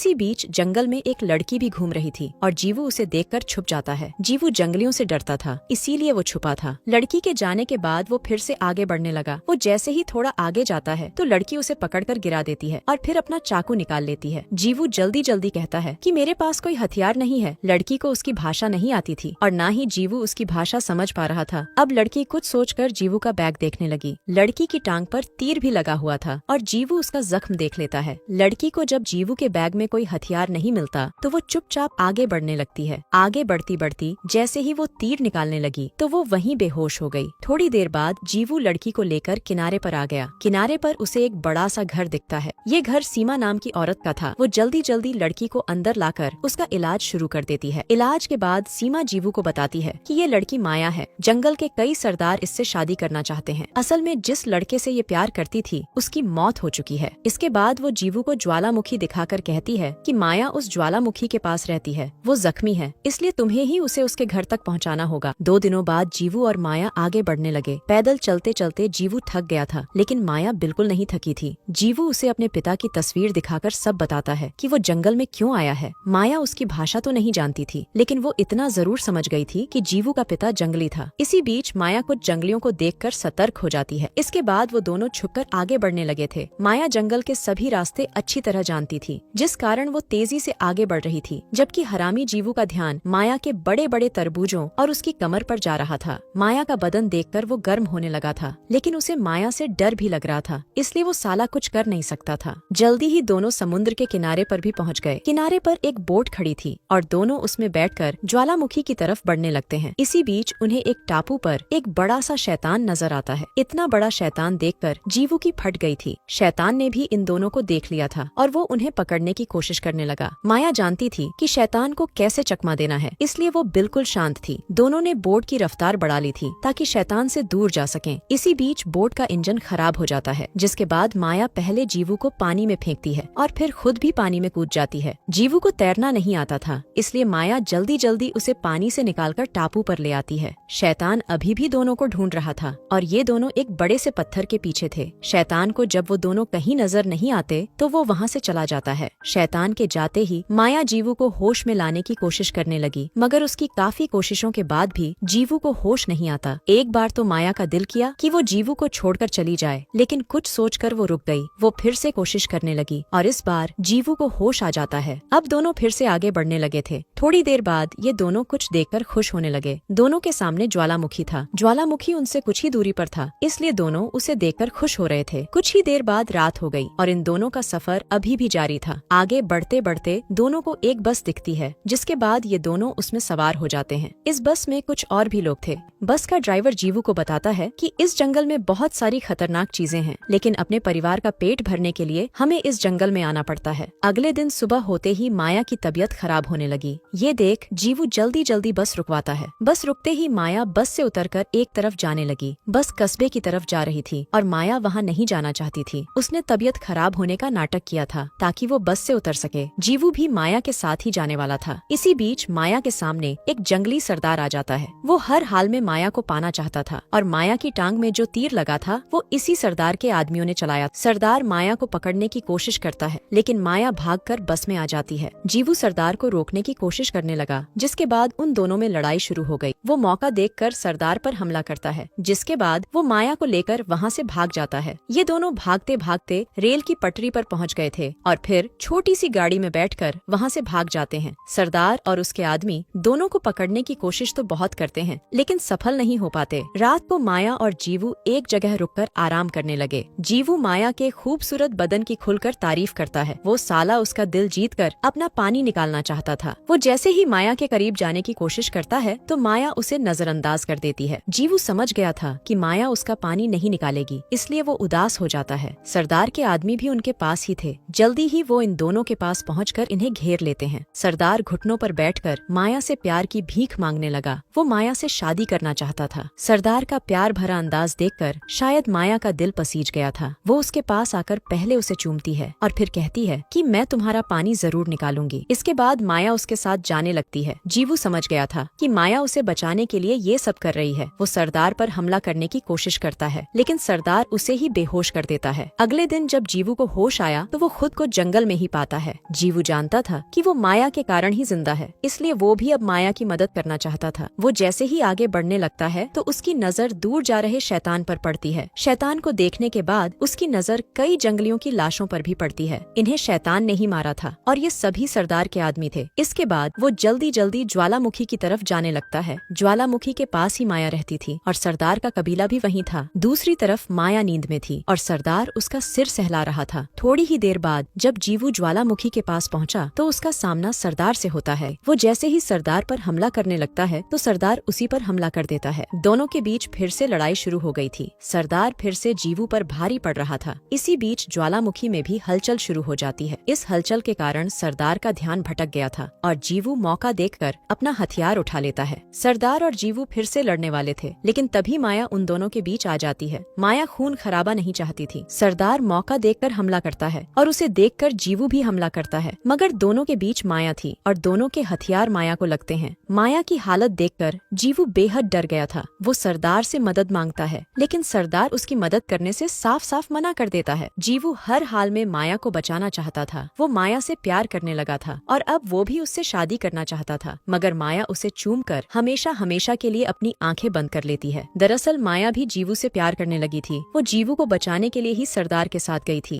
इसी बीच जंगल में एक लड़की भी घूम रही थी और जीवू उसे देखकर छुप जाता है। जीवू जंगलियों से डरता था, इसीलिए वो छुपा था। लड़की के जाने के बाद वो फिर से आगे बढ़ने लगा। वो जैसे ही थोड़ा आगे जाता है तो लड़की उसे पकड़कर गिरा देती है और फिर अपना चाकू निकाल लेती है। जीवू जल्दी जल्दी कहता है कि मेरे पास कोई हथियार नहीं है। लड़की को उसकी भाषा नहीं आती थी और न ही जीवू उसकी भाषा समझ पा रहा था। अब लड़की कुछ सोचकर जीवू का बैग देखने लगी। लड़की की टांग पर तीर भी लगा हुआ था और जीवू उसका जख्म देख लेता है। लड़की को जब जीवू के बैग में कोई हथियार नहीं मिलता तो वो चुपचाप आगे बढ़ने लगती है। आगे बढ़ती बढ़ती जैसे ही वो तीर निकालने लगी तो वो वहीं बेहोश हो गई। थोड़ी देर बाद जीवू लड़की को लेकर किनारे पर आ गया। किनारे पर उसे एक बड़ा सा घर दिखता है। ये घर सीमा नाम की औरत का था। वो जल्दी जल्दी लड़की को अंदर लाकर उसका इलाज शुरू कर देती है। इलाज के बाद सीमा जीवू को बताती है कि ये लड़की माया है। जंगल के कई सरदार इससे शादी करना चाहते हैं। असल में जिस लड़के से ये प्यार करती थी उसकी मौत हो चुकी है। इसके बाद वो जीवू को ज्वालामुखी दिखाकर कहती है कि माया उस ज्वालामुखी के पास रहती है। वो जख्मी है, इसलिए तुम्हें ही उसे उसके घर तक पहुंचाना होगा। 2 दिनों बाद जीवू और माया आगे बढ़ने लगे। पैदल चलते चलते जीवू थक गया था, लेकिन माया बिल्कुल नहीं थकी थी। जीवू उसे अपने पिता की तस्वीर दिखाकर सब बताता है कि वो जंगल में क्यों आया है। माया उसकी भाषा तो नहीं जानती थी, लेकिन वो इतना जरूर समझ गई थी कि जीवू का पिता जंगली था। इसी बीच माया कुछ जंगलियों को देखकर सतर्क हो जाती है। इसके बाद वो दोनों छुपकर आगे बढ़ने लगे थे। माया जंगल के सभी रास्ते अच्छी तरह जानती थी, जिस कारण वो तेजी से आगे बढ़ रही थी, जबकि हरामी जीवू का ध्यान माया के बड़े बड़े तरबूजों और उसकी कमर पर जा रहा था। माया का बदन देखकर वो गर्म होने लगा था, लेकिन उसे माया से डर भी लग रहा था, इसलिए वो साला कुछ कर नहीं सकता था। जल्दी ही दोनों समुद्र के किनारे पर भी पहुंच गए। किनारे पर एक बोट खड़ी थी और दोनों उसमें बैठकर ज्वालामुखी की तरफ बढ़ने लगते हैं। इसी बीच उन्हें एक टापू पर एक बड़ा सा शैतान नजर आता है। इतना बड़ा शैतान देखकर जीवू की फट गई थी। शैतान ने भी इन दोनों को देख लिया था और वो उन्हें पकड़ने की कोशिश करने लगा। माया जानती थी कि शैतान को कैसे चकमा देना है, इसलिए वो बिल्कुल शांत थी। दोनों ने बोट की रफ्तार बढ़ा ली थी ताकि शैतान से दूर जा सकें। इसी बीच बोट का इंजन खराब हो जाता है, जिसके बाद माया पहले जीवू को पानी में फेंकती है और फिर खुद भी पानी में कूद जाती है। जीवू को तैरना नहीं आता था, इसलिए माया जल्दी जल्दी उसे पानी से निकालकर टापू पर ले आती है। शैतान अभी भी दोनों को ढूंढ रहा था और ये दोनों एक बड़े से पत्थर के पीछे थे। शैतान को जब वो दोनों कहीं नजर नहीं आते तो वो वहाँ से चला जाता है। शैतान के जाते ही माया जीवू को होश में लाने की कोशिश करने लगी, मगर उसकी काफी कोशिशों के बाद भी जीवू को होश नहीं आता। एक बार तो माया का दिल किया कि वो जीवू को छोड़कर चली जाए, लेकिन कुछ सोचकर वो रुक गई। वो फिर से कोशिश करने लगी और इस बार जीवू को होश आ जाता है। अब दोनों फिर से आगे बढ़ने लगे थे। थोड़ी देर बाद ये दोनों कुछ देखकर खुश होने लगे। दोनों के सामने ज्वालामुखी था। ज्वालामुखी उनसे कुछ ही दूरी पर था, इसलिए दोनों उसे देखकर खुश हो रहे थे। कुछ ही देर बाद रात हो गई और इन दोनों का सफर अभी भी जारी था। आगे बढ़ते बढ़ते दोनों को एक बस दिखती है, जिसके बाद ये दोनों उसमें सवार हो जाते हैं। इस बस में कुछ और भी लोग थे। बस का ड्राइवर जीवू को बताता है कि इस जंगल में बहुत सारी खतरनाक चीजें हैं, लेकिन अपने परिवार का पेट भरने के लिए हमें इस जंगल में आना पड़ता है। अगले दिन सुबह होते ही माया की तबीयत खराब होने लगी। ये देख जीवू जल्दी जल्दी बस रुकवाता है। बस रुकते ही माया बस से उतरकर एक तरफ जाने लगी। बस कस्बे की तरफ जा रही थी और माया वहाँ नहीं जाना चाहती थी। उसने तबीयत खराब होने का नाटक किया था ताकि वो बस से उतर सके। जीवू भी माया के साथ ही जाने वाला था। इसी बीच माया के सामने एक जंगली सरदार आ जाता है। वो हर हाल में माया को पाना चाहता था और माया की टांग में जो तीर लगा था वो इसी सरदार के आदमियों ने चलाया। सरदार माया को पकड़ने की कोशिश करता है, लेकिन माया भागकर बस में आ जाती है। जीवू सरदार को रोकने की कोशिश करने लगा, जिसके बाद उन दोनों में लड़ाई शुरू हो गई। वो मौका देखकर सरदार पर हमला करता है, जिसके बाद वो माया को लेकर वहाँ से भाग जाता है। ये दोनों भागते भागते रेल की पटरी पर पहुँच गए थे और फिर छोटी सी गाड़ी में बैठकर वहाँ से भाग जाते हैं। सरदार और उसके आदमी दोनों को पकड़ने की कोशिश तो बहुत करते हैं, लेकिन सफल नहीं हो पाते। रात को माया और जीवू एक जगह रुककर आराम करने लगे। जीवू माया के खूबसूरत बदन की खुलकर तारीफ करता है। वो साला उसका दिल जीतकर अपना पानी निकालना चाहता था। वो जैसे ही माया के करीब जाने की कोशिश करता है तो माया उसे नजरअंदाज कर देती है। जीवू समझ गया था कि माया उसका पानी नहीं निकालेगी, इसलिए वो उदास हो जाता है। सरदार के आदमी भी उनके पास ही थे। जल्दी ही वो इन दोनों के पास पहुंचकर इन्हें घेर लेते हैं। सरदार घुटनों पर बैठकर माया से प्यार की भीख मांगने लगा। वो माया से शादी करना चाहता था। सरदार का प्यार भरा अंदाज देखकर शायद माया का दिल पसीज गया था। वो उसके पास आकर पहले उसे चूमती है और फिर कहती है कि मैं तुम्हारा पानी जरूर निकालूंगी। इसके बाद माया उसके साथ जाने लगती है। जीवू समझ गया था कि माया उसे बचाने के लिए ये सब कर रही है। वो सरदार पर हमला करने की कोशिश करता है, लेकिन सरदार उसे ही बेहोश कर देता है। अगले दिन जब जीवू को होश आया तो वो खुद को जंगल में ही पाता है। जीवू जानता था कि वो माया के कारण ही जिंदा है, इसलिए वो भी अब माया की मदद करना चाहता था। वो जैसे ही आगे बढ़ने लगता है तो उसकी नजर दूर जा रहे शैतान पर पड़ती है। शैतान को देखने के बाद उसकी नजर कई जंगलियों की लाशों पर भी पड़ती है। इन्हें शैतान ने ही मारा था और ये सभी सरदार के आदमी थे। इसके बाद वो जल्दी जल्दी ज्वालामुखी की तरफ जाने लगता है। ज्वालामुखी के पास ही माया रहती थी और सरदार का कबीला भी वहीं था। दूसरी तरफ माया नींद में थी और सरदार उसका सिर सहला रहा था। थोड़ी ही देर बाद जब जीवू ज्वालामुखी के पास पहुंचा तो उसका सामना सरदार से होता है। वो जैसे ही सरदार पर हमला करने लगता है तो सरदार उसी पर हमला कर देता है। दोनों के बीच फिर से लड़ाई शुरू हो गई थी। सरदार फिर से जीवू पर भारी पड़ रहा था। इसी बीच ज्वालामुखी में भी हलचल शुरू हो जाती है। इस हलचल के कारण सरदार का ध्यान भटक गया था और जीवू मौका देखकर अपना हथियार उठा लेता है। सरदार और जीवू फिर से लड़ने वाले थे, लेकिन तभी माया उन दोनों के बीच आ जाती है। माया खून खराबा नहीं चाहती थी। सरदार मौका देखकर हमला करता है और उसे देखकर जीवू भी हमला करता है, मगर दोनों के बीच माया थी और दोनों के हथियार माया को लगते हैं। माया की हालत देखकर जीवू बेहद डर गया था। वो सरदार से मदद मांगता है, लेकिन सरदार उसकी मदद करने से साफ साफ मना कर देता है। जीवू हर हाल में माया को बचाना चाहता था। वो माया से प्यार करने लगा था और अब वो भी उससे शादी करना चाहता था, मगर माया उसे चूमकर हमेशा हमेशा के लिए अपनी आंखें बंद कर लेती है। दरअसल माया भी जीवू से प्यार करने लगी थी। वो जीवू को बचाने के लिए ही सरदार के साथ गई थी।